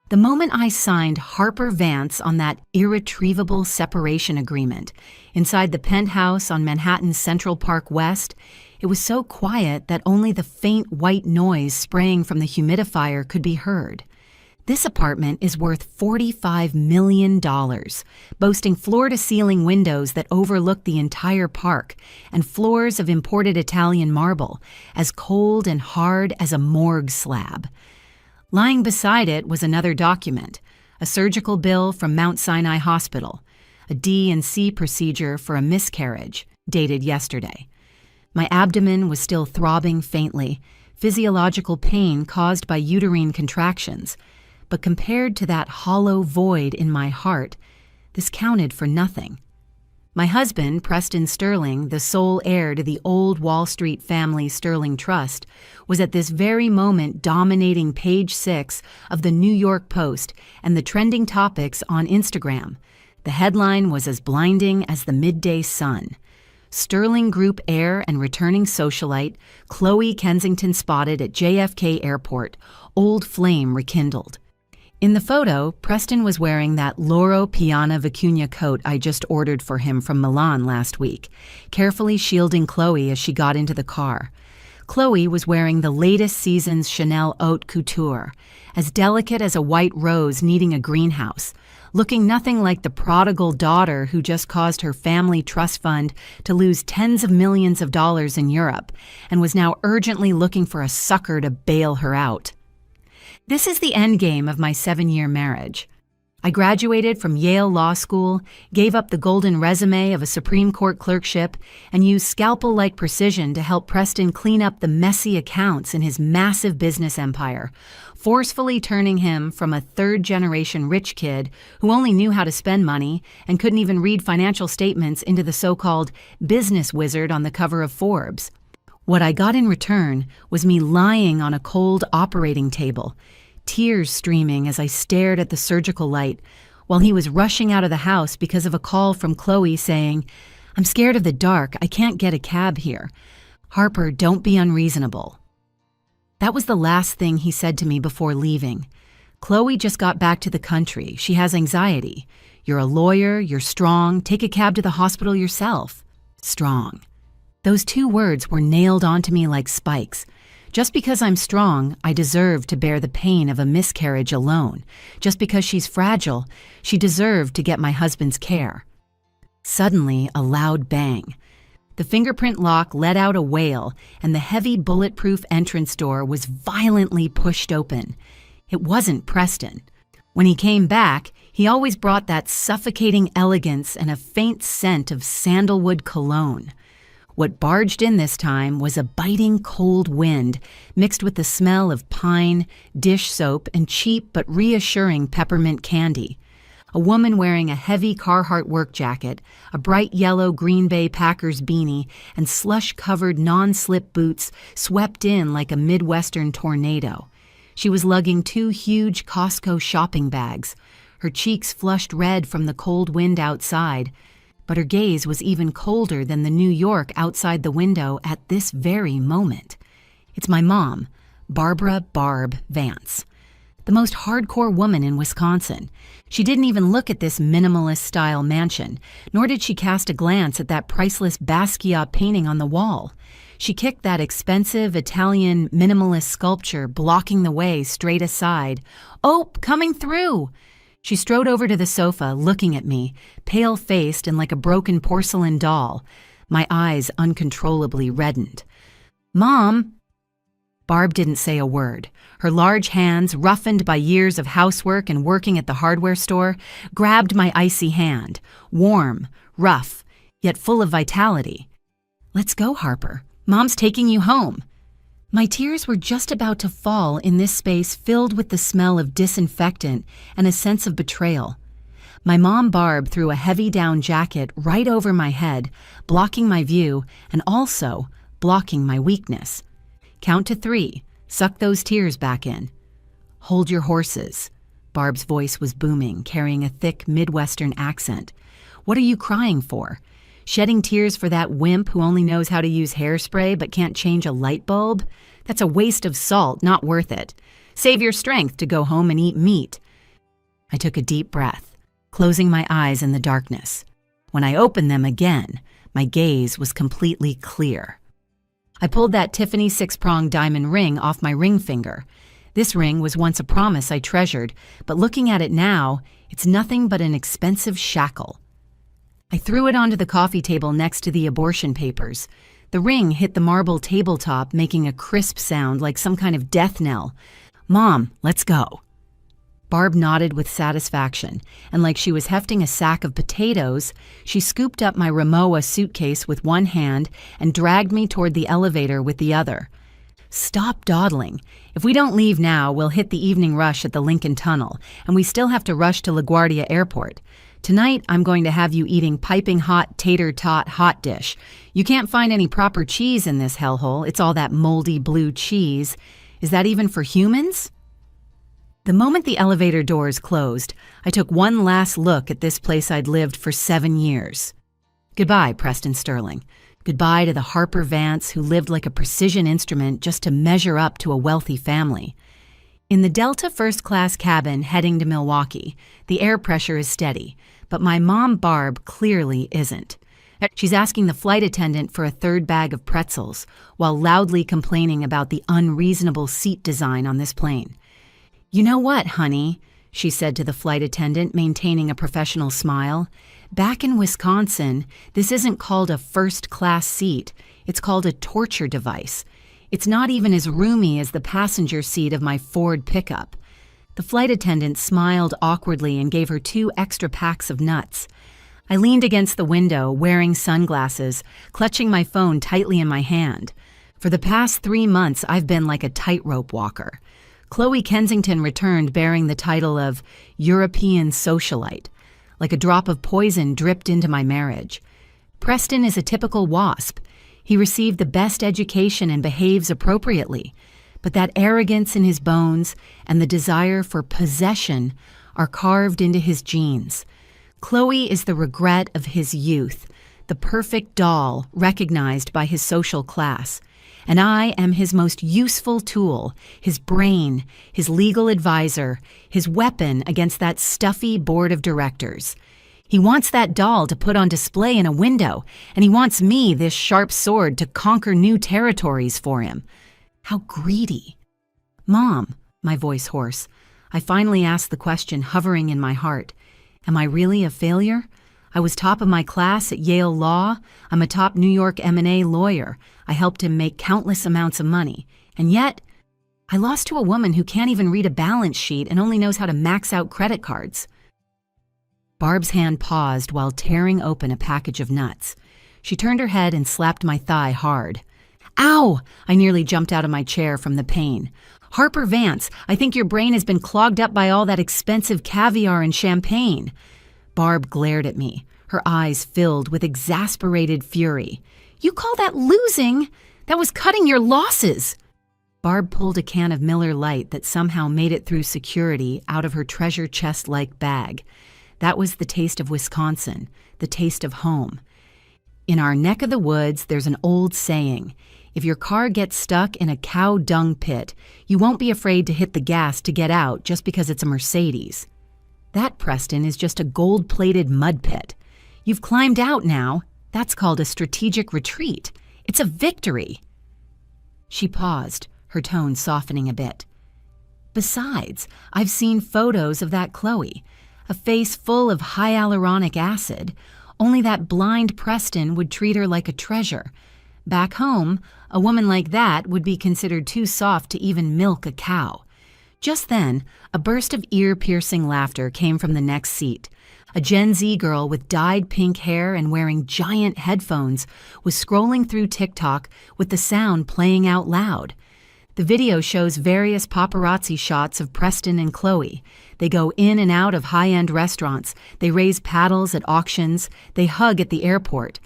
The moment I signed Harper Vance on that irretrievable separation agreement inside the penthouse on Manhattan's Central Park West, it was so quiet that only the faint white noise spraying from the humidifier could be heard. This apartment is worth $45 million, boasting floor-to-ceiling windows that overlook the entire park and floors of imported Italian marble, as cold and hard as a morgue slab. Lying beside it was another document, a surgical bill from Mount Sinai Hospital, a D&C procedure for a miscarriage, dated yesterday. My abdomen was still throbbing faintly, physiological pain caused by uterine contractions, but compared to that hollow void in my heart, this counted for nothing. My husband, Preston Sterling, the sole heir to the old Wall Street family Sterling Trust, was at this very moment dominating page 6 of the New York Post and the trending topics on Instagram. The headline was as blinding as the midday sun. Sterling Group heir and returning socialite, Chole Kensington spotted at JFK Airport, old flame rekindled. In the photo, Preston was wearing that Loro Piana Vicuña coat I just ordered for him from Milan last week, carefully shielding Chloe as she got into the car. Chloe was wearing the latest season's Chanel haute couture, as delicate as a white rose needing a greenhouse, looking nothing like the prodigal daughter who just caused her family trust fund to lose tens of millions of dollars in Europe and was now urgently looking for a sucker to bail her out. This is the endgame of my 7-year marriage. I graduated from Yale Law School, gave up the golden resume of a Supreme Court clerkship, and used scalpel-like precision to help Preston clean up the messy accounts in his massive business empire, forcefully turning him from a third-generation rich kid who only knew how to spend money and couldn't even read financial statements into the so-called business wizard on the cover of Forbes. What I got in return was me lying on a cold operating table, tears streaming as I stared at the surgical light, while he was rushing out of the house because of a call from Chloe saying, "I'm scared of the dark, I can't get a cab here. Harper, don't be unreasonable." That was the last thing he said to me before leaving. "Chloe just got back to the country. She has anxiety. You're a lawyer, you're strong, take a cab to the hospital yourself." Strong. Those 2 words were nailed onto me like spikes. Just because I'm strong, I deserve to bear the pain of a miscarriage alone. Just because she's fragile, she deserved to get my husband's care. Suddenly, a loud bang. The fingerprint lock let out a wail, and the heavy bulletproof entrance door was violently pushed open. It wasn't Preston. When he came back, he always brought that suffocating elegance and a faint scent of sandalwood cologne. What barged in this time was a biting cold wind mixed with the smell of pine, dish soap, and cheap but reassuring peppermint candy. A woman wearing a heavy Carhartt work jacket, a bright yellow Green Bay Packers beanie, and slush-covered non-slip boots swept in like a Midwestern tornado. She was lugging 2 huge Costco shopping bags, her cheeks flushed red from the cold wind outside, but her gaze was even colder than the New York outside the window at this very moment. It's my mom, Barbara "Barb" Vance, the most hardcore woman in Wisconsin. She didn't even look at this minimalist-style mansion, nor did she cast a glance at that priceless Basquiat painting on the wall. She kicked that expensive Italian minimalist sculpture blocking the way straight aside. "Oh, coming through!" She strode over to the sofa, looking at me, pale-faced and like a broken porcelain doll. My eyes uncontrollably reddened. "Mom!" Barb didn't say a word. Her large hands, roughened by years of housework and working at the hardware store, grabbed my icy hand, warm, rough, yet full of vitality. "Let's go, Harper. Mom's taking you home." My tears were just about to fall in this space filled with the smell of disinfectant and a sense of betrayal. My mom Barb threw a heavy down jacket right over my head, blocking my view and also blocking my weakness. "Count to 3. Suck those tears back in." "Hold your horses." Barb's voice was booming, carrying a thick Midwestern accent. "What are you crying for? Shedding tears for that wimp who only knows how to use hairspray but can't change a light bulb? That's a waste of salt, not worth it. Save your strength to go home and eat meat. I took a deep breath, closing my eyes in the darkness. When I opened them again, my gaze was completely clear. I pulled that Tiffany six-pronged diamond ring off my ring finger. This ring was once a promise I treasured, but looking at it now, it's nothing but an expensive shackle. I threw it onto the coffee table next to the abortion papers. The ring hit the marble tabletop, making a crisp sound like some kind of death knell. "Mom, let's go." Barb nodded with satisfaction, and like she was hefting a sack of potatoes, she scooped up my Rimowa suitcase with one hand and dragged me toward the elevator with the other. "Stop dawdling. If we don't leave now, we'll hit the evening rush at the Lincoln Tunnel, and we still have to rush to LaGuardia Airport. Tonight, I'm going to have you eating piping hot tater-tot hot dish. You can't find any proper cheese in this hellhole. It's all that moldy blue cheese. Is that even for humans?" The moment the elevator doors closed, I took one last look at this place I'd lived for 7 years. Goodbye, Preston Sterling. Goodbye to the Harper Vance who lived like a precision instrument just to measure up to a wealthy family. In the Delta first-class cabin heading to Milwaukee, the air pressure is steady, but my mom Barb clearly isn't. She's asking the flight attendant for a third bag of pretzels while loudly complaining about the unreasonable seat design on this plane. "You know what, honey?" she said to the flight attendant, maintaining a professional smile. "Back in Wisconsin, this isn't called a first-class seat. It's called a torture device. It's not even as roomy as the passenger seat of my Ford pickup." The flight attendant smiled awkwardly and gave her 2 extra packs of nuts. I leaned against the window, wearing sunglasses, clutching my phone tightly in my hand. For the past 3 months, I've been like a tightrope walker. Chloe Kensington returned bearing the title of European Socialite, like a drop of poison dripped into my marriage. Preston is a typical WASP. He received the best education and behaves appropriately, but that arrogance in his bones and the desire for possession are carved into his genes. Chloe is the regret of his youth, the perfect doll recognized by his social class. And I am his most useful tool, his brain, his legal advisor, his weapon against that stuffy board of directors. He wants that doll to put on display in a window, and he wants me, this sharp sword, to conquer new territories for him. How greedy. "Mom," my voice hoarse, I finally asked the question hovering in my heart. Am I really a failure? I was top of my class at Yale Law. I'm a top New York M&A lawyer. I helped him make countless amounts of money. And yet, I lost to a woman who can't even read a balance sheet and only knows how to max out credit cards. Barb's hand paused while tearing open a package of nuts. She turned her head and slapped my thigh hard. "Ow!" I nearly jumped out of my chair from the pain. "Harper Vance, I think your brain has been clogged up by all that expensive caviar and champagne." Barb glared at me, her eyes filled with exasperated fury. "You call that losing? That was cutting your losses." Barb pulled a can of Miller Lite that somehow made it through security out of her treasure chest-like bag. That was the taste of Wisconsin, the taste of home. In our neck of the woods, there's an old saying, if your car gets stuck in a cow dung pit, you won't be afraid to hit the gas to get out just because it's a Mercedes. That, Preston, is just a gold-plated mud pit. You've climbed out now. That's called a strategic retreat. It's a victory. She paused, her tone softening a bit. Besides, I've seen photos of that Chloe, a face full of hyaluronic acid. Only that blind Preston would treat her like a treasure. Back home, a woman like that would be considered too soft to even milk a cow. Just then, a burst of ear-piercing laughter came from the next seat. A Gen Z girl with dyed pink hair and wearing giant headphones was scrolling through TikTok with the sound playing out loud. The video shows various paparazzi shots of Preston and Chloe. They go in and out of high-end restaurants. They raise paddles at auctions. They hug at the airport.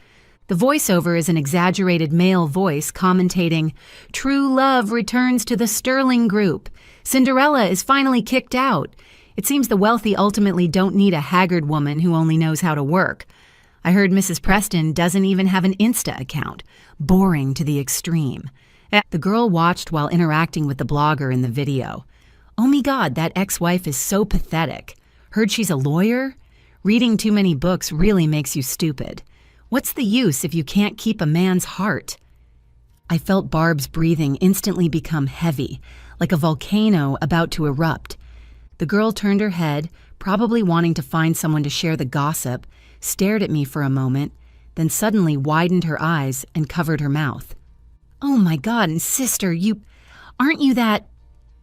The voiceover is an exaggerated male voice commentating, "True love returns to the Sterling Group. Cinderella is finally kicked out. It seems the wealthy ultimately don't need a haggard woman who only knows how to work. I heard Mrs. Preston doesn't even have an Insta account. Boring to the extreme." The girl watched while interacting with the blogger in the video. "Oh my God, that ex-wife is so pathetic. Heard she's a lawyer? Reading too many books really makes you stupid. What's the use if you can't keep a man's heart? I felt Barb's breathing instantly become heavy, like a volcano about to erupt. The girl turned her head, probably wanting to find someone to share the gossip, stared at me for a moment, then suddenly widened her eyes and covered her mouth. "Oh my God, sister, aren't you that—"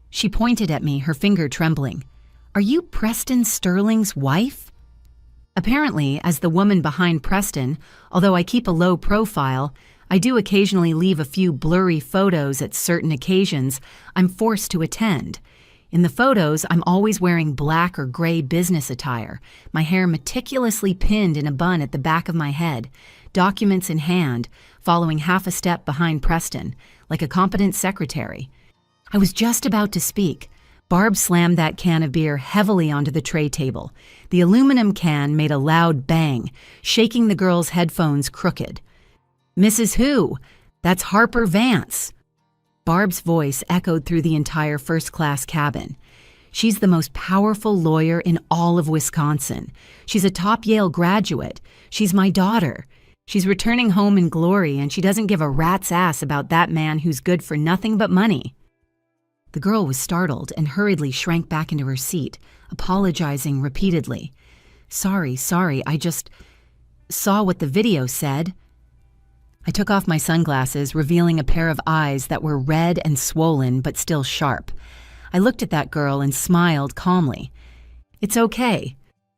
She pointed at me, her finger trembling. "Are you Preston Sterling's wife?" Apparently, as the woman behind Preston, although I keep a low profile, I do occasionally leave a few blurry photos at certain occasions I'm forced to attend. In the photos, I'm always wearing black or gray business attire, my hair meticulously pinned in a bun at the back of my head, documents in hand, following half a step behind Preston, like a competent secretary. I was just about to speak. Barb slammed that can of beer heavily onto the tray table. The aluminum can made a loud bang, shaking the girl's headphones crooked. "Mrs. Who? That's Harper Vance." Barb's voice echoed through the entire first-class cabin. "She's the most powerful lawyer in all of Wisconsin. She's a top Yale graduate. She's my daughter. She's returning home in glory, and she doesn't give a rat's ass about that man who's good for nothing but money." The girl was startled and hurriedly shrank back into her seat, apologizing repeatedly. Sorry, I just saw what the video said." I took off my sunglasses, revealing a pair of eyes that were red and swollen but still sharp. I looked at that girl and smiled calmly. "It's okay.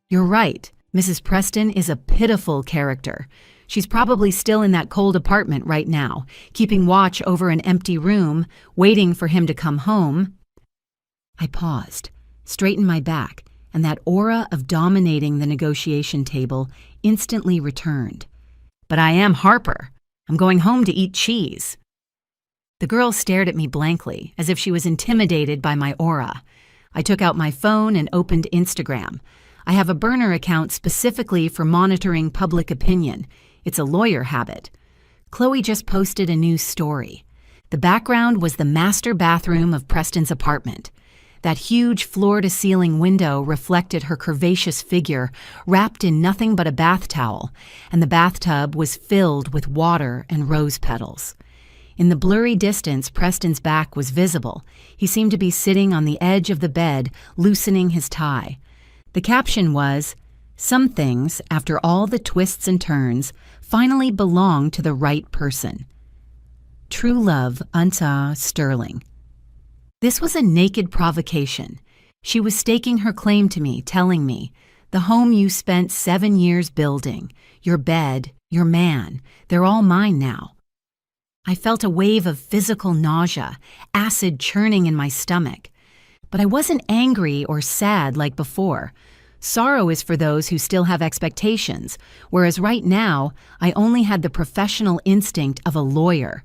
You're right. Mrs. Preston is a pitiful character. She's probably still in that cold apartment right now, keeping watch over an empty room, waiting for him to come home." I paused, straightened my back, and that aura of dominating the negotiation table instantly returned. "But I am Harper. I'm going home to eat cheese." The girl stared at me blankly, as if she was intimidated by my aura. I took out my phone and opened Instagram. I have a burner account specifically for monitoring public opinion. It's a lawyer habit. Chloe just posted a new story. The background was the master bathroom of Preston's apartment. That huge floor-to-ceiling window reflected her curvaceous figure, wrapped in nothing but a bath towel, and the bathtub was filled with water and rose petals. In the blurry distance, Preston's back was visible. He seemed to be sitting on the edge of the bed, loosening his tie. The caption was, "Some things, after all the twists and turns, finally belong to the right person. True love, unto Sterling." This was a naked provocation. She was staking her claim to me, telling me, "The home you spent 7 years building, your bed, your man, they're all mine now." I felt a wave of physical nausea, acid churning in my stomach. But I wasn't angry or sad like before. Sorrow is for those who still have expectations, whereas right now, I only had the professional instinct of a lawyer.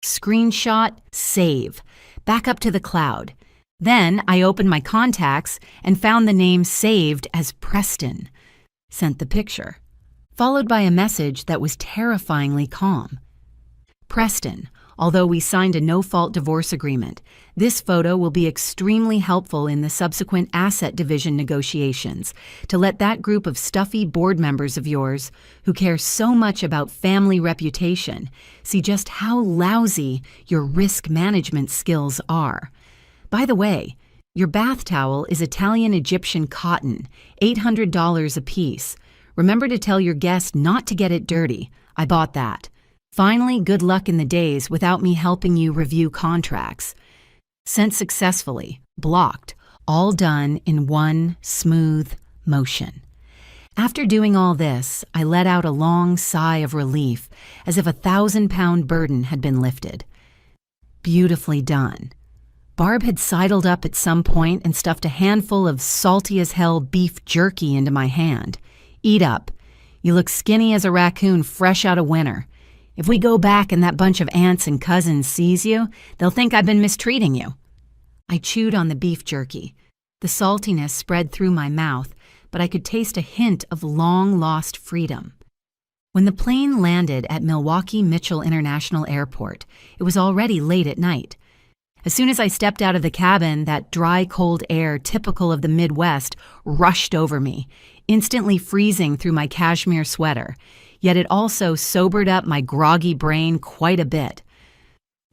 Screenshot, save. Back up to the cloud. Then I opened my contacts and found the name saved as Preston. Sent the picture, followed by a message that was terrifyingly calm. "Preston, although we signed a no-fault divorce agreement, this photo will be extremely helpful in the subsequent asset division negotiations to let that group of stuffy board members of yours who care so much about family reputation see just how lousy your risk management skills are. By the way, your bath towel is Italian-Egyptian cotton, $800 a piece. Remember to tell your guest not to get it dirty. I bought that. Finally, good luck in the days without me helping you review contracts." Sent successfully, blocked, all done in one smooth motion. After doing all this, I let out a long sigh of relief, as if a 1,000-pound burden had been lifted. Beautifully done. Barb had sidled up at some point and stuffed a handful of salty-as-hell beef jerky into my hand. "Eat up. You look skinny as a raccoon fresh out of winter. If we go back and that bunch of aunts and cousins sees you, they'll think I've been mistreating you." I chewed on the beef jerky. The saltiness spread through my mouth, but I could taste a hint of long-lost freedom. When the plane landed at Milwaukee Mitchell International Airport, it was already late at night. As soon as I stepped out of the cabin, that dry, cold air typical of the Midwest rushed over me, instantly freezing through my cashmere sweater. Yet it also sobered up my groggy brain quite a bit.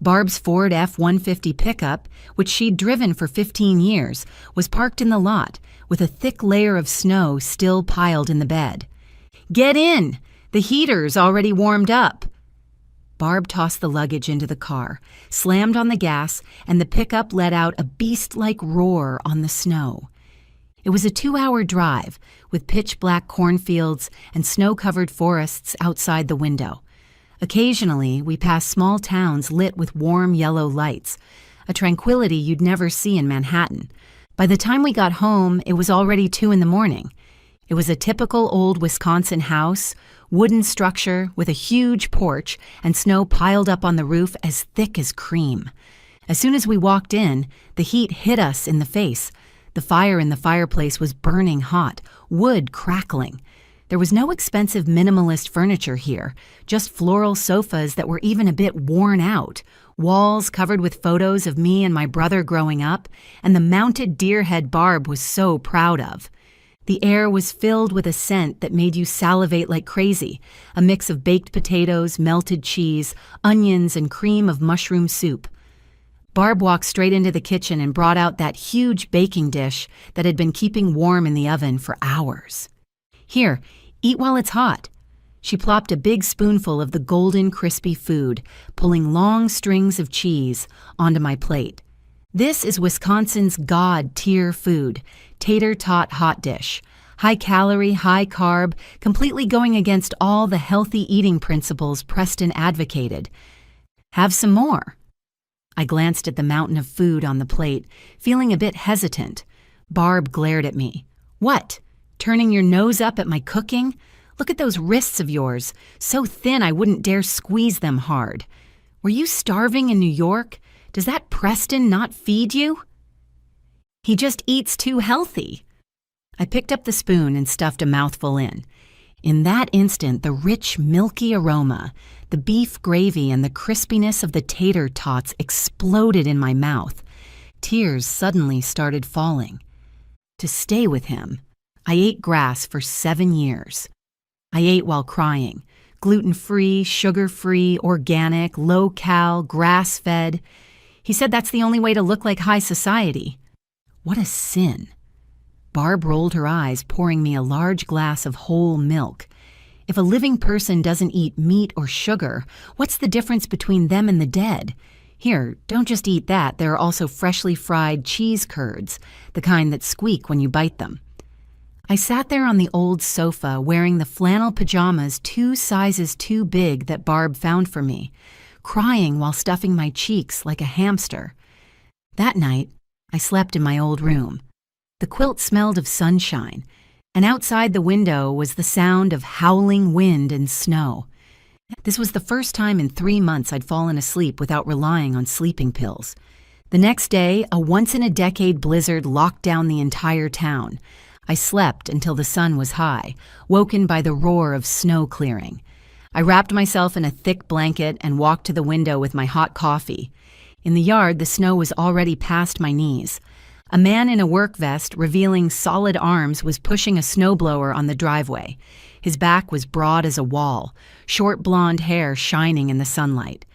Barb's Ford F-150 pickup, which she'd driven for 15 years, was parked in the lot, with a thick layer of snow still piled in the bed. "Get in! The heater's already warmed up." Barb tossed the luggage into the car, slammed on the gas, and the pickup let out a beast-like roar on the snow. It was a 2-hour drive, with pitch-black cornfields and snow-covered forests outside the window. Occasionally, we passed small towns lit with warm yellow lights, a tranquility you'd never see in Manhattan. By the time we got home, it was already 2 in the morning. It was a typical old Wisconsin house, wooden structure with a huge porch and snow piled up on the roof as thick as cream. As soon as we walked in, the heat hit us in the face. The fire in the fireplace was burning hot, wood crackling. There was no expensive minimalist furniture here, just floral sofas that were even a bit worn out, walls covered with photos of me and my brother growing up, and the mounted deer head Barb was so proud of. The air was filled with a scent that made you salivate like crazy, a mix of baked potatoes, melted cheese, onions, and cream of mushroom soup. Barb walked straight into the kitchen and brought out that huge baking dish that had been keeping warm in the oven for hours. "Here, eat while it's hot." She plopped a big spoonful of the golden, crispy food, pulling long strings of cheese onto my plate. "This is Wisconsin's god-tier food, tater tot hot dish. High calorie, high carb, completely going against all the healthy eating principles Preston advocated. Have some more." I glanced at the mountain of food on the plate, feeling a bit hesitant. Barb glared at me. "What? Turning your nose up at my cooking? Look at those wrists of yours, so thin I wouldn't dare squeeze them hard. Were you starving in New York? Does that Preston not feed you?" "He just eats too healthy." I picked up the spoon and stuffed a mouthful in. In that instant, the rich, milky aroma, the beef gravy, and the crispiness of the tater tots exploded in my mouth. Tears suddenly started falling. To stay with him, I ate grass for 7 years. I ate while crying. Gluten-free, sugar-free, organic, low-cal, grass-fed. He said that's the only way to look like high society. What a sin. Barb rolled her eyes, pouring me a large glass of whole milk. If a living person doesn't eat meat or sugar, what's the difference between them and the dead? Here, don't just eat that. There are also freshly fried cheese curds, the kind that squeak when you bite them. I sat there on the old sofa wearing the flannel pajamas 2 sizes too big that Barb found for me, crying while stuffing my cheeks like a hamster. That night, I slept in my old room. The quilt smelled of sunshine, and outside the window was the sound of howling wind and snow. This was the first time in 3 months I'd fallen asleep without relying on sleeping pills. The next day, a once-in-a-decade blizzard locked down the entire town. I slept until the sun was high, woken by the roar of snow clearing. I wrapped myself in a thick blanket and walked to the window with my hot coffee. In the yard, the snow was already past my knees. A man in a work vest, revealing solid arms, was pushing a snowblower on the driveway. His back was broad as a wall, short blonde hair shining in the sunlight.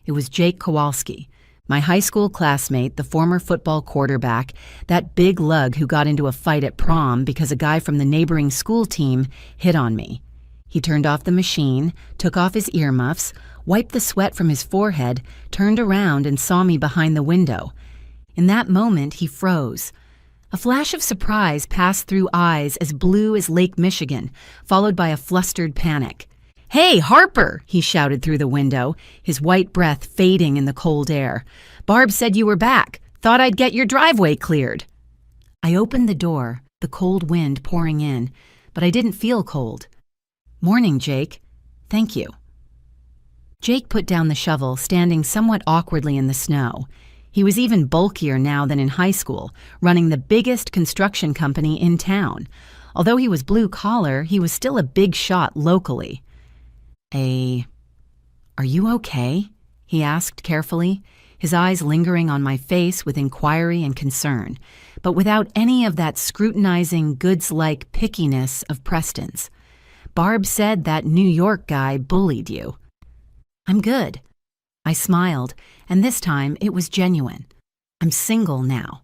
It was Jake Kowalski, my high school classmate, the former football quarterback, that big lug who got into a fight at prom because a guy from the neighboring school team hit on me. He turned off the machine, took off his earmuffs, wiped the sweat from his forehead, turned around and saw me behind the window. In that moment, he froze. A flash of surprise passed through eyes as blue as Lake Michigan, followed by a flustered panic. "Hey, Harper!" he shouted through the window, his white breath fading in the cold air. "Barb said you were back. Thought I'd get your driveway cleared." I opened the door, the cold wind pouring in, but I didn't feel cold. "Morning, Jake. Thank you." Jake put down the shovel, standing somewhat awkwardly in the snow. He was even bulkier now than in high school, running the biggest construction company in town. Although he was blue-collar, he was still a big shot locally. "Are you okay?" he asked carefully, his eyes lingering on my face with inquiry and concern, but without any of that scrutinizing, goods-like pickiness of Preston's. "Barb said that New York guy bullied you." "I'm good." I smiled, and this time it was genuine. "I'm single now."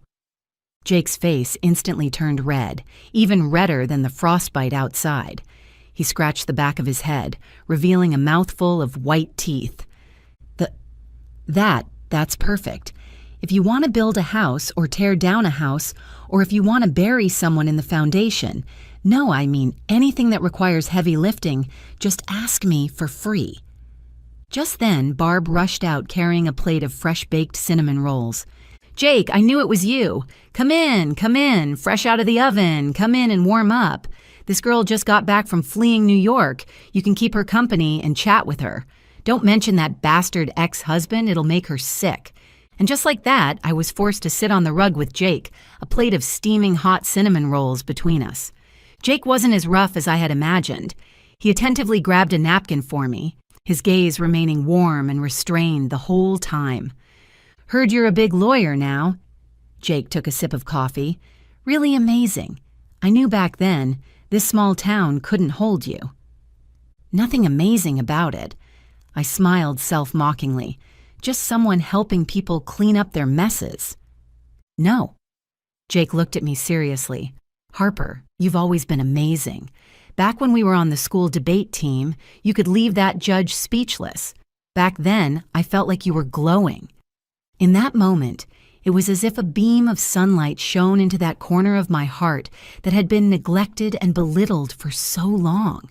Jake's face instantly turned red, even redder than the frostbite outside. He scratched the back of his head, revealing a mouthful of white teeth. That's perfect. If you want to build a house or tear down a house, or if you want to bury someone in the foundation, no, I mean anything that requires heavy lifting, just ask me for free." Just then, Barb rushed out carrying a plate of fresh-baked cinnamon rolls. "Jake, I knew it was you. Come in, fresh out of the oven. Come in and warm up. This girl just got back from fleeing New York. You can keep her company and chat with her. Don't mention that bastard ex-husband, it'll make her sick." And just like that, I was forced to sit on the rug with Jake, a plate of steaming hot cinnamon rolls between us. Jake wasn't as rough as I had imagined. He attentively grabbed a napkin for me, his gaze remaining warm and restrained the whole time. "Heard you're a big lawyer now." Jake took a sip of coffee. "Really amazing. I knew back then this small town couldn't hold you." "Nothing amazing about it." I smiled self-mockingly. "Just someone helping people clean up their messes." "No." Jake looked at me seriously. "Harper, you've always been amazing. Back when we were on the school debate team, you could leave that judge speechless. Back then, I felt like you were glowing." In that moment, it was as if a beam of sunlight shone into that corner of my heart that had been neglected and belittled for so long.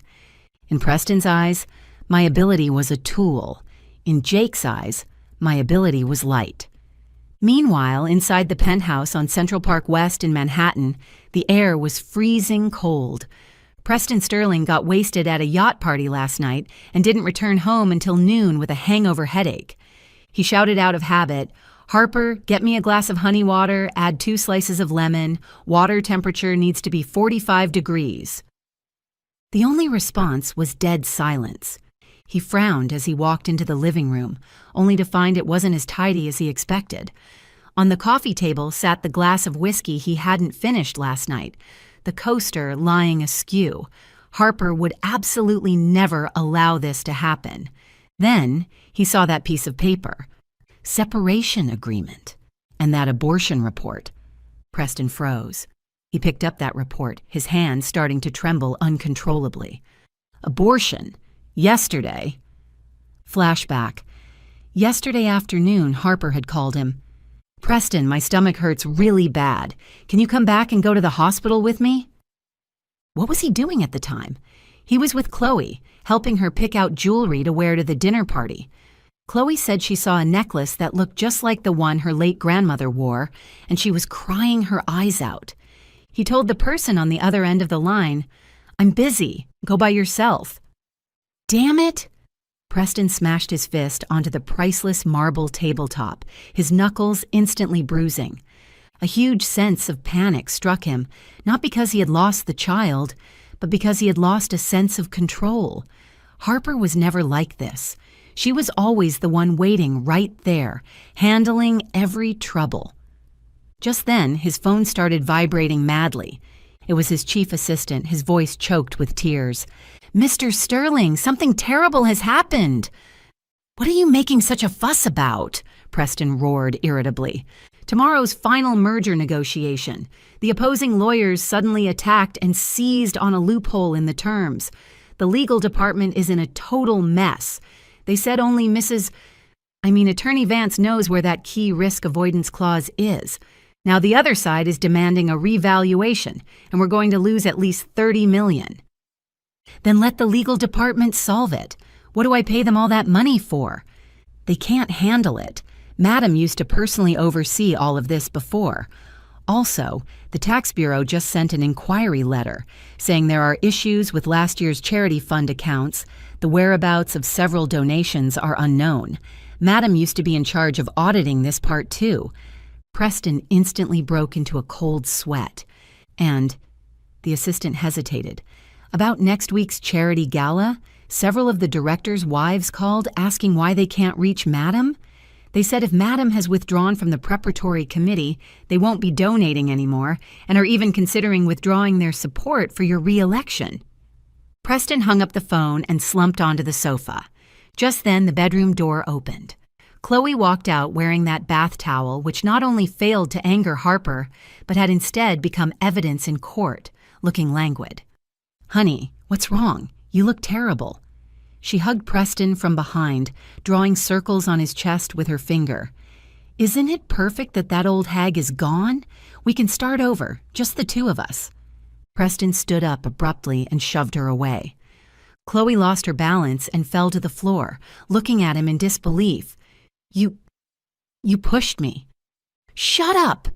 In Preston's eyes, my ability was a tool. In Jake's eyes, my ability was light. Meanwhile, inside the penthouse on Central Park West in Manhattan, the air was freezing cold. Preston Sterling got wasted at a yacht party last night and didn't return home until noon with a hangover headache. He shouted out of habit, "Harper, get me a glass of honey water, add 2 slices of lemon. Water temperature needs to be 45 degrees. The only response was dead silence. He frowned as he walked into the living room, only to find it wasn't as tidy as he expected. On the coffee table sat the glass of whiskey he hadn't finished last night, the coaster lying askew. Harper would absolutely never allow this to happen. Then he saw that piece of paper. Separation agreement. And that abortion report. Preston froze. He picked up that report, his hand starting to tremble uncontrollably. Abortion. Yesterday. Flashback. Yesterday afternoon, Harper had called him. "Preston, my stomach hurts really bad. Can you come back and go to the hospital with me?" What was he doing at the time? He was with Chloe, helping her pick out jewelry to wear to the dinner party. Chloe said she saw a necklace that looked just like the one her late grandmother wore, and she was crying her eyes out. He told the person on the other end of the line, "I'm busy. Go by yourself." Damn it! Preston smashed his fist onto the priceless marble tabletop, his knuckles instantly bruising. A huge sense of panic struck him, not because he had lost the child, but because he had lost a sense of control. Harper was never like this. She was always the one waiting right there, handling every trouble. Just then, his phone started vibrating madly. It was his chief assistant, his voice choked with tears. "Mr. Sterling, something terrible has happened." "What are you making such a fuss about?" Preston roared irritably. "Tomorrow's final merger negotiation. The opposing lawyers suddenly attacked and seized on a loophole in the terms. The legal department is in a total mess. They said only Attorney Vance knows where that key risk avoidance clause is. Now the other side is demanding a revaluation, and we're going to lose at least $30 million. Then let the legal department solve it. What do I pay them all that money for? They can't handle it. Madam used to personally oversee all of this before. Also, the tax bureau just sent an inquiry letter saying there are issues with last year's charity fund accounts. The whereabouts of several donations are unknown. Madam used to be in charge of auditing this part too." Preston instantly broke into a cold sweat. And the assistant hesitated. About next week's charity gala, several of the directors' wives called asking why they can't reach Madam. They said if Madam has withdrawn from the preparatory committee, they won't be donating anymore and are even considering withdrawing their support for your re-election. Preston hung up the phone and slumped onto the sofa. Just then, the bedroom door opened. Chole walked out wearing that bath towel, which not only failed to anger Harper, but had instead become evidence in court, looking languid. "Honey, what's wrong? You look terrible." She hugged Preston from behind, drawing circles on his chest with her finger. "Isn't it perfect that that old hag is gone? We can start over, just the two of us." Preston stood up abruptly and shoved her away. Chole lost her balance and fell to the floor, looking at him in disbelief. You pushed me." "Shut up!"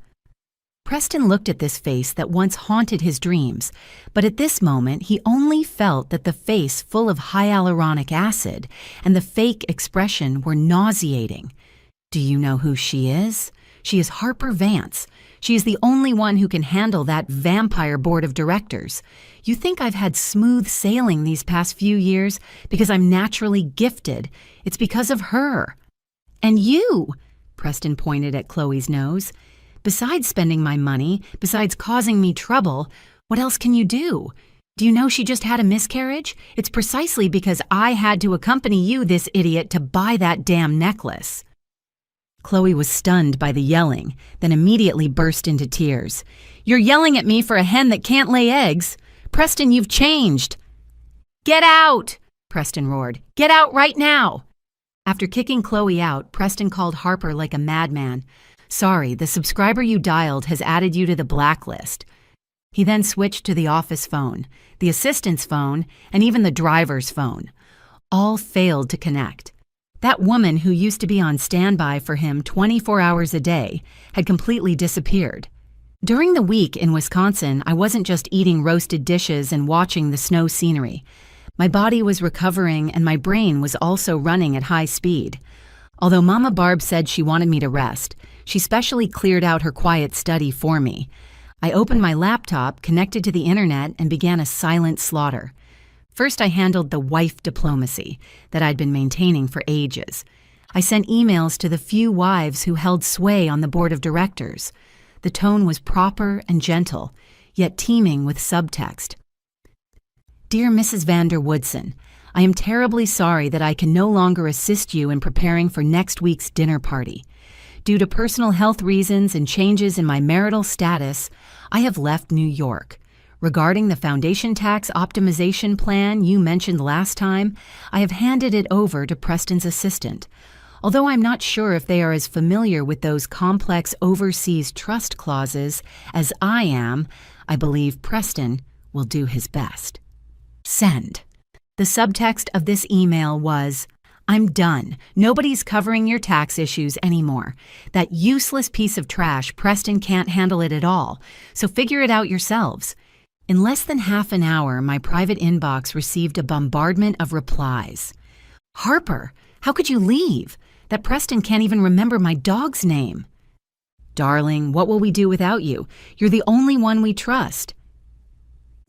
Preston looked at this face that once haunted his dreams, but at this moment he only felt that the face full of hyaluronic acid and the fake expression were nauseating. "Do you know who she is? She is Harper Vance. She is the only one who can handle that vampire board of directors. You think I've had smooth sailing these past few years because I'm naturally gifted. It's because of her. And you," Preston pointed at Chloe's nose. "Besides spending my money, besides causing me trouble, what else can you do? Do you know she just had a miscarriage? It's precisely because I had to accompany you, this idiot, to buy that damn necklace." Chole was stunned by the yelling, then immediately burst into tears. "You're yelling at me for a hen that can't lay eggs? Preston, you've changed." "Get out!" Preston roared. "Get out right now!" After kicking Chole out, Preston called Harper like a madman. "Sorry, the subscriber you dialed has added you to the blacklist." He then switched to the office phone, the assistant's phone, and even the driver's phone. All failed to connect. That woman who used to be on standby for him 24 hours a day had completely disappeared. During the week in Wisconsin, I wasn't just eating roasted dishes and watching the snow scenery. My body was recovering and my brain was also running at high speed. Although Mama Barb said she wanted me to rest, she specially cleared out her quiet study for me. I opened my laptop, connected to the internet, and began a silent slaughter. First, I handled the wife diplomacy that I'd been maintaining for ages. I sent emails to the few wives who held sway on the board of directors. The tone was proper and gentle, yet teeming with subtext. "Dear Mrs. Vander Woodson, I am terribly sorry that I can no longer assist you in preparing for next week's dinner party. Due to personal health reasons and changes in my marital status, I have left New York. Regarding the foundation tax optimization plan you mentioned last time, I have handed it over to Preston's assistant. Although I'm not sure if they are as familiar with those complex overseas trust clauses as I am, I believe Preston will do his best. Send." The subtext of this email was, "I'm done. Nobody's covering your tax issues anymore. That useless piece of trash, Preston can't handle it at all, so figure it out yourselves." In less than half an hour, my private inbox received a bombardment of replies. "Harper, how could you leave? That Preston can't even remember my dog's name." "Darling, what will we do without you? You're the only one we trust."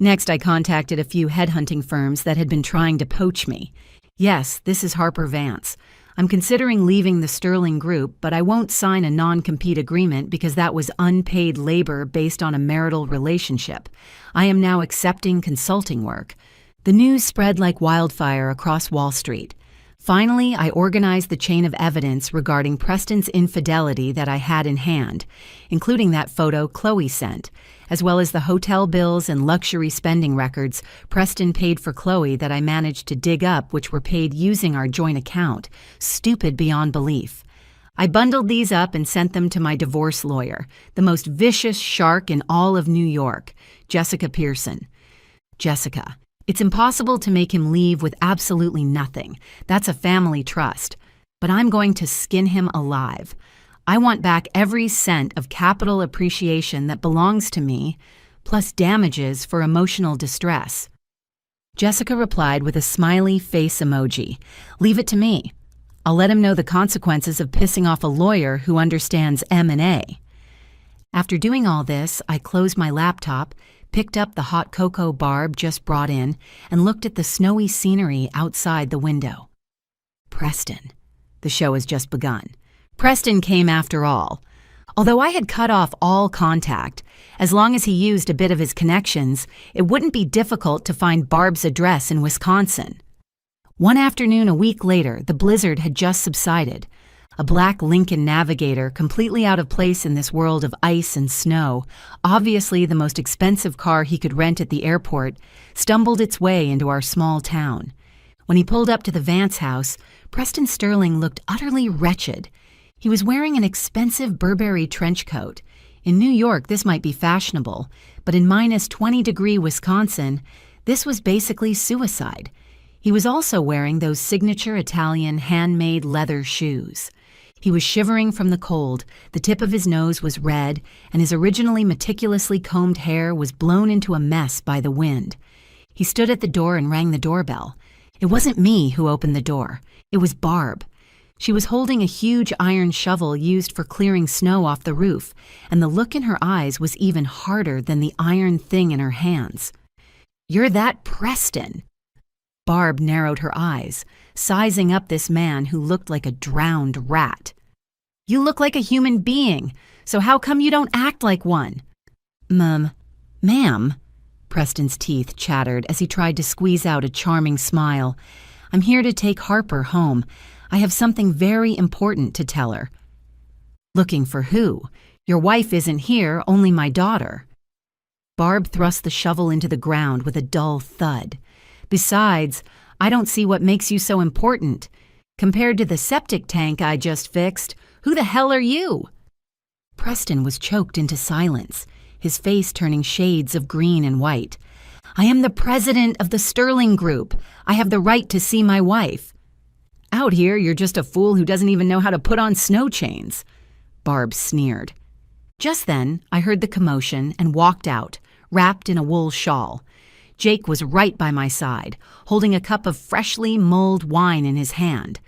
Next, I contacted a few headhunting firms that had been trying to poach me. "Yes, this is Harper Vance. I'm considering leaving the Sterling Group, but I won't sign a non-compete agreement because that was unpaid labor based on a marital relationship. I am now accepting consulting work." The news spread like wildfire across Wall Street. Finally, I organized the chain of evidence regarding Preston's infidelity that I had in hand, including that photo Chloe sent, as well as the hotel bills and luxury spending records Preston paid for Chloe that I managed to dig up, which were paid using our joint account. Stupid beyond belief. I bundled these up and sent them to my divorce lawyer, the most vicious shark in all of New York, Jessica Pearson. "Jessica, it's impossible to make him leave with absolutely nothing. That's a family trust. But I'm going to skin him alive. I want back every cent of capital appreciation that belongs to me, plus damages for emotional distress." Jessica replied with a smiley face emoji. "Leave it to me. I'll let him know the consequences of pissing off a lawyer who understands M&A." After doing all this, I closed my laptop, picked up the hot cocoa Barb just brought in, and looked at the snowy scenery outside the window. Preston. The show has just begun. Preston came after all. Although I had cut off all contact, as long as he used a bit of his connections, it wouldn't be difficult to find Barb's address in Wisconsin. One afternoon a week later, the blizzard had just subsided. A black Lincoln Navigator, completely out of place in this world of ice and snow, obviously the most expensive car he could rent at the airport, stumbled its way into our small town. When he pulled up to the Vance house, Preston Sterling looked utterly wretched. He was wearing an expensive Burberry trench coat. In New York, this might be fashionable, but in minus 20-degree Wisconsin, this was basically suicide. He was also wearing those signature Italian handmade leather shoes. He was shivering from the cold, the tip of his nose was red, and his originally meticulously combed hair was blown into a mess by the wind. He stood at the door and rang the doorbell. It wasn't me who opened the door. It was Barb. She was holding a huge iron shovel used for clearing snow off the roof, and the look in her eyes was even harder than the iron thing in her hands. "You're that Preston." Barb narrowed her eyes, sizing up this man who looked like a drowned rat. "You look like a human being, so how come you don't act like one?" Ma'am, Preston's teeth chattered as he tried to squeeze out a charming smile. "I'm here to take Harper home. I have something very important to tell her." "Looking for who? Your wife isn't here, only my daughter." Barb thrust the shovel into the ground with a dull thud. "Besides, I don't see what makes you so important. Compared to the septic tank I just fixed, who the hell are you?" Preston was choked into silence, his face turning shades of green and white. "I am the president of the Sterling Group. I have the right to see my wife." "Out here, you're just a fool who doesn't even know how to put on snow chains," Barb sneered. Just then, I heard the commotion and walked out, wrapped in a wool shawl. Jake was right by my side, holding a cup of freshly mulled wine in his hand.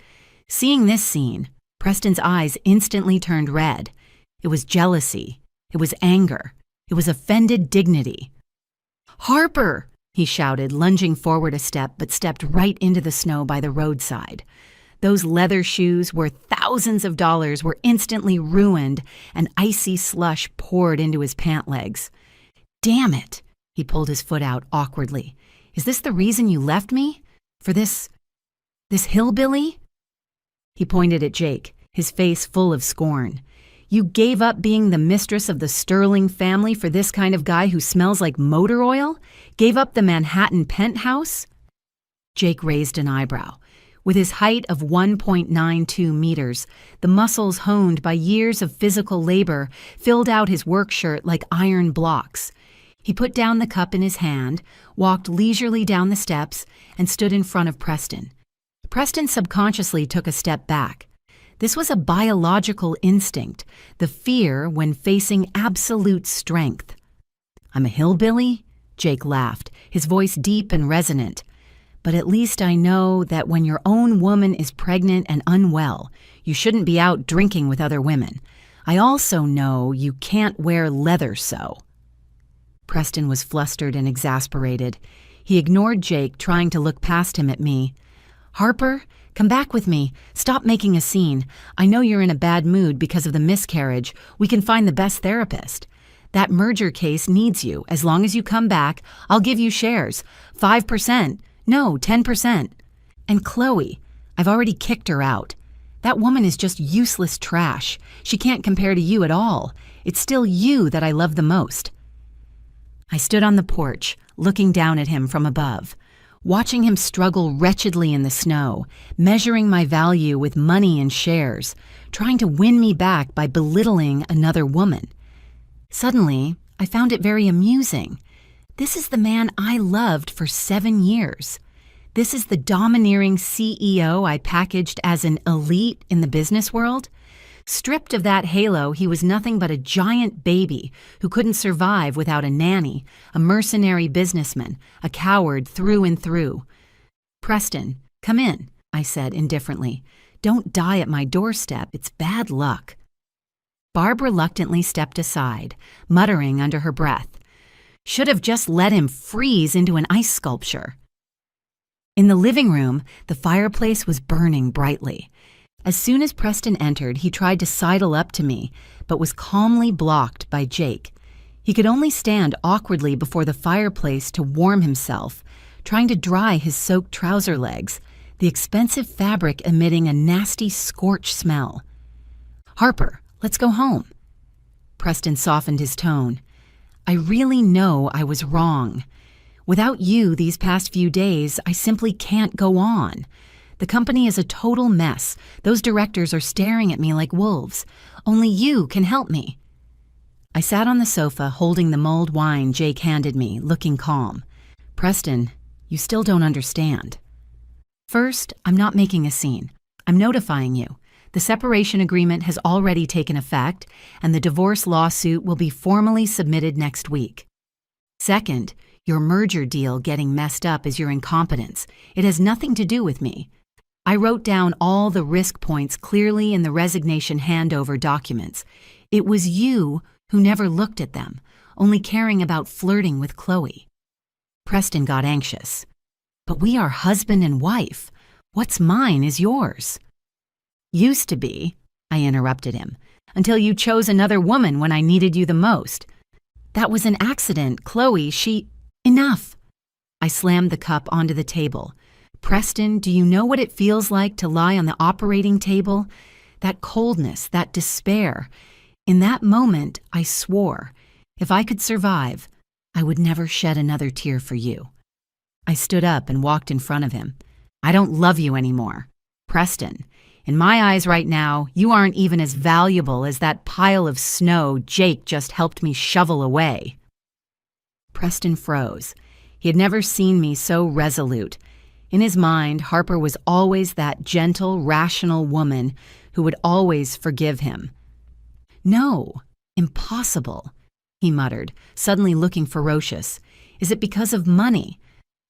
Seeing this scene, Preston's eyes instantly turned red. It was jealousy. It was anger. It was offended dignity. "Harper!" he shouted, lunging forward a step, but stepped right into the snow by the roadside. Those leather shoes, worth thousands of dollars, were instantly ruined, and icy slush poured into his pant legs. "Damn it!" He pulled his foot out awkwardly. "Is this the reason you left me? For this hillbilly?" He pointed at Jake, his face full of scorn. "You gave up being the mistress of the Sterling family for this kind of guy who smells like motor oil? Gave up the Manhattan penthouse?" Jake raised an eyebrow. With his height of 1.92 meters, the muscles honed by years of physical labor filled out his work shirt like iron blocks. He put down the cup in his hand, walked leisurely down the steps, and stood in front of Preston. Preston subconsciously took a step back. This was a biological instinct, the fear when facing absolute strength. "I'm a hillbilly?" Jake laughed, his voice deep and resonant. "But at least I know that when your own woman is pregnant and unwell, you shouldn't be out drinking with other women. I also know you can't wear leather so." Preston was flustered and exasperated. He ignored Jake, trying to look past him at me. "Harper, come back with me. Stop making a scene. I know you're in a bad mood because of the miscarriage. We can find the best therapist. That merger case needs you. As long as you come back, I'll give you shares. 5%. No, 10%. And Chloe, I've already kicked her out. That woman is just useless trash. She can't compare to you at all. It's still you that I love the most." I stood on the porch, looking down at him from above, watching him struggle wretchedly in the snow, measuring my value with money and shares, trying to win me back by belittling another woman. Suddenly, I found it very amusing. This is the man I loved for 7 years. This is the domineering CEO I packaged as an elite in the business world. Stripped of that halo, he was nothing but a giant baby who couldn't survive without a nanny, a mercenary businessman, a coward through and through. "Preston, come in," I said indifferently. "Don't die at my doorstep. It's bad luck." Barb reluctantly stepped aside, muttering under her breath, "Should have just let him freeze into an ice sculpture." In the living room, the fireplace was burning brightly. As soon as Preston entered, he tried to sidle up to me, but was calmly blocked by Jake. He could only stand awkwardly before the fireplace to warm himself, trying to dry his soaked trouser legs, the expensive fabric emitting a nasty scorch smell. "Harper, let's go home." Preston softened his tone. "I really know I was wrong. Without you these past few days, I simply can't go on. The company is a total mess. Those directors are staring at me like wolves. Only you can help me." I sat on the sofa holding the mulled wine Jake handed me, looking calm. "Preston, you still don't understand. First, I'm not making a scene. I'm notifying you. The separation agreement has already taken effect, and the divorce lawsuit will be formally submitted next week. Second, your merger deal getting messed up is your incompetence. It has nothing to do with me. I wrote down all the risk points clearly in the resignation handover documents. It was you who never looked at them, only caring about flirting with Chole." Preston got anxious. "But we are husband and wife. What's mine is yours." "Used to be," I interrupted him, "until you chose another woman when I needed you the most. That was an accident. Chole, she—" "Enough!" I slammed the cup onto the table. "Preston, do you know what it feels like to lie on the operating table? That coldness, that despair. In that moment, I swore, if I could survive, I would never shed another tear for you." I stood up and walked in front of him. "I don't love you anymore. Preston, in my eyes right now, you aren't even as valuable as that pile of snow Jake just helped me shovel away." Preston froze. He had never seen me so resolute. In his mind, Harper was always that gentle, rational woman who would always forgive him. "No, impossible," he muttered, suddenly looking ferocious. "Is it because of money?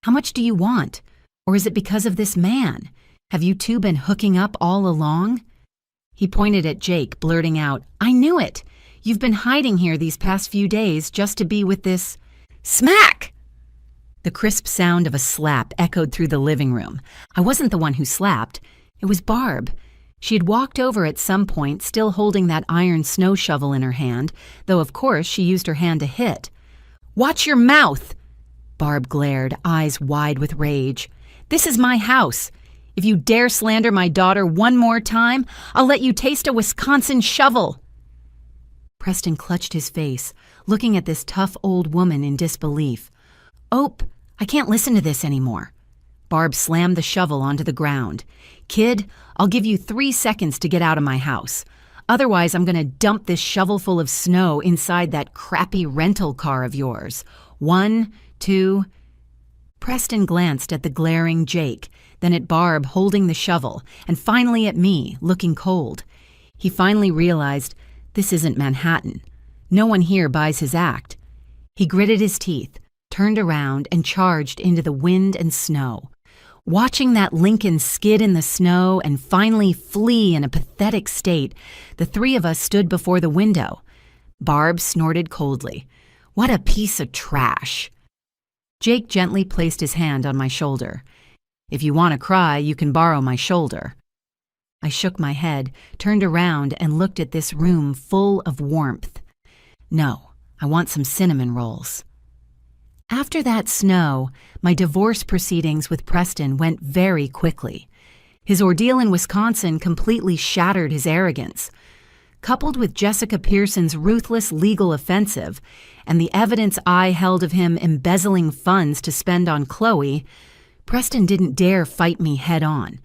How much do you want? Or is it because of this man? Have you two been hooking up all along?" He pointed at Jake, blurting out, "I knew it! You've been hiding here these past few days just to be with this—" Smack! The crisp sound of a slap echoed through the living room. I wasn't the one who slapped. It was Barb. She had walked over at some point, still holding that iron snow shovel in her hand, though of course she used her hand to hit. "Watch your mouth!" Barb glared, eyes wide with rage. "This is my house. If you dare slander my daughter one more time, I'll let you taste a Wisconsin shovel." Preston clutched his face, looking at this tough old woman in disbelief. "Ope, I can't listen to this anymore." Barb slammed the shovel onto the ground. "Kid, I'll give you 3 seconds to get out of my house. Otherwise, I'm going to dump this shovel full of snow inside that crappy rental car of yours. 1, 2... Preston glanced at the glaring Jake, then at Barb holding the shovel, and finally at me, looking cold. He finally realized, this isn't Manhattan. No one here buys his act. He gritted his teeth, turned around, and charged into the wind and snow. Watching that Lincoln skid in the snow and finally flee in a pathetic state, the three of us stood before the window. Barb snorted coldly. "What a piece of trash." Jake gently placed his hand on my shoulder. "If you want to cry, you can borrow my shoulder." I shook my head, turned around, and looked at this room full of warmth. "No, I want some cinnamon rolls." After that snow, my divorce proceedings with Preston went very quickly. His ordeal in Wisconsin completely shattered his arrogance. Coupled with Jessica Pearson's ruthless legal offensive and the evidence I held of him embezzling funds to spend on Chole, Preston didn't dare fight me head-on.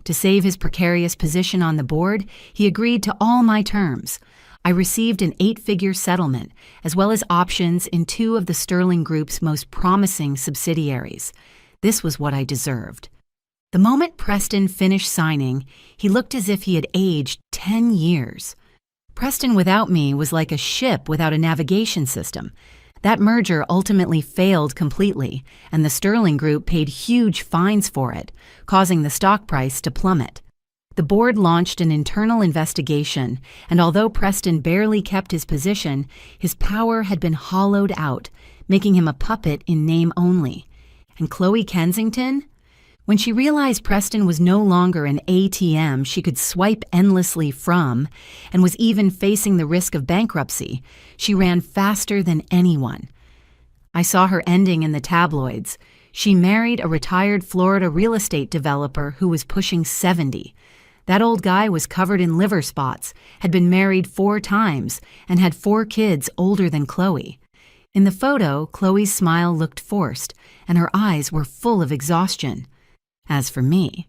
To save his precarious position on the board, he agreed to all my terms. I received an 8-figure settlement, as well as options in 2 of the Sterling Group's most promising subsidiaries. This was what I deserved. The moment Preston finished signing, he looked as if he had aged 10 years. Preston without me was like a ship without a navigation system. That merger ultimately failed completely, and the Sterling Group paid huge fines for it, causing the stock price to plummet. The board launched an internal investigation, and although Preston barely kept his position, his power had been hollowed out, making him a puppet in name only. And Chloe Kensington? When she realized Preston was no longer an ATM she could swipe endlessly from and was even facing the risk of bankruptcy, she ran faster than anyone. I saw her ending in the tabloids. She married a retired Florida real estate developer who was pushing 70. That old guy was covered in liver spots, had been married 4 times, and had 4 kids older than Chloe. In the photo, Chloe's smile looked forced, and her eyes were full of exhaustion. As for me,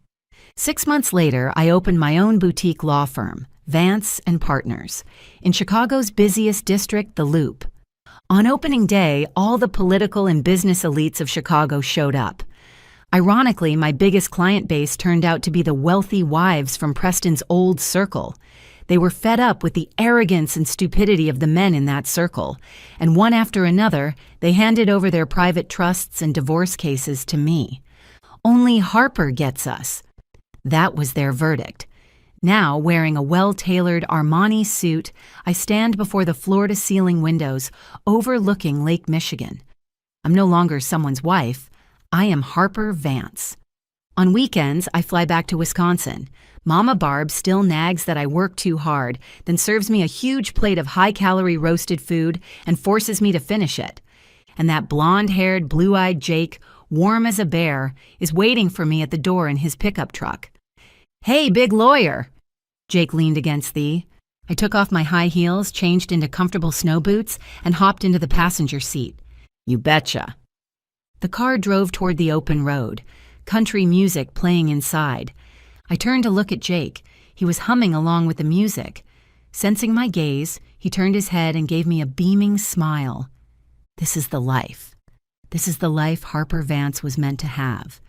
6 months later, I opened my own boutique law firm, Vance and Partners, in Chicago's busiest district, the Loop. On opening day, all the political and business elites of Chicago showed up. Ironically, my biggest client base turned out to be the wealthy wives from Preston's old circle. They were fed up with the arrogance and stupidity of the men in that circle, and one after another, they handed over their private trusts and divorce cases to me. Only Harper gets us. That was their verdict. Now, wearing a well-tailored Armani suit, I stand before the floor-to-ceiling windows overlooking Lake Michigan. I'm no longer someone's wife. I am Harper Vance. On weekends, I fly back to Wisconsin. Mama Barb still nags that I work too hard, then serves me a huge plate of high-calorie roasted food and forces me to finish it. And that blonde-haired, blue-eyed Jake, warm as a bear, is waiting for me at the door in his pickup truck. "Hey, big lawyer!" Jake leaned against thee. I took off my high heels, changed into comfortable snow boots, and hopped into the passenger seat. "You betcha." The car drove toward the open road, country music playing inside. I turned to look at Jake. He was humming along with the music. Sensing my gaze, he turned his head and gave me a beaming smile. This is the life. This is the life Harper Vance was meant to have.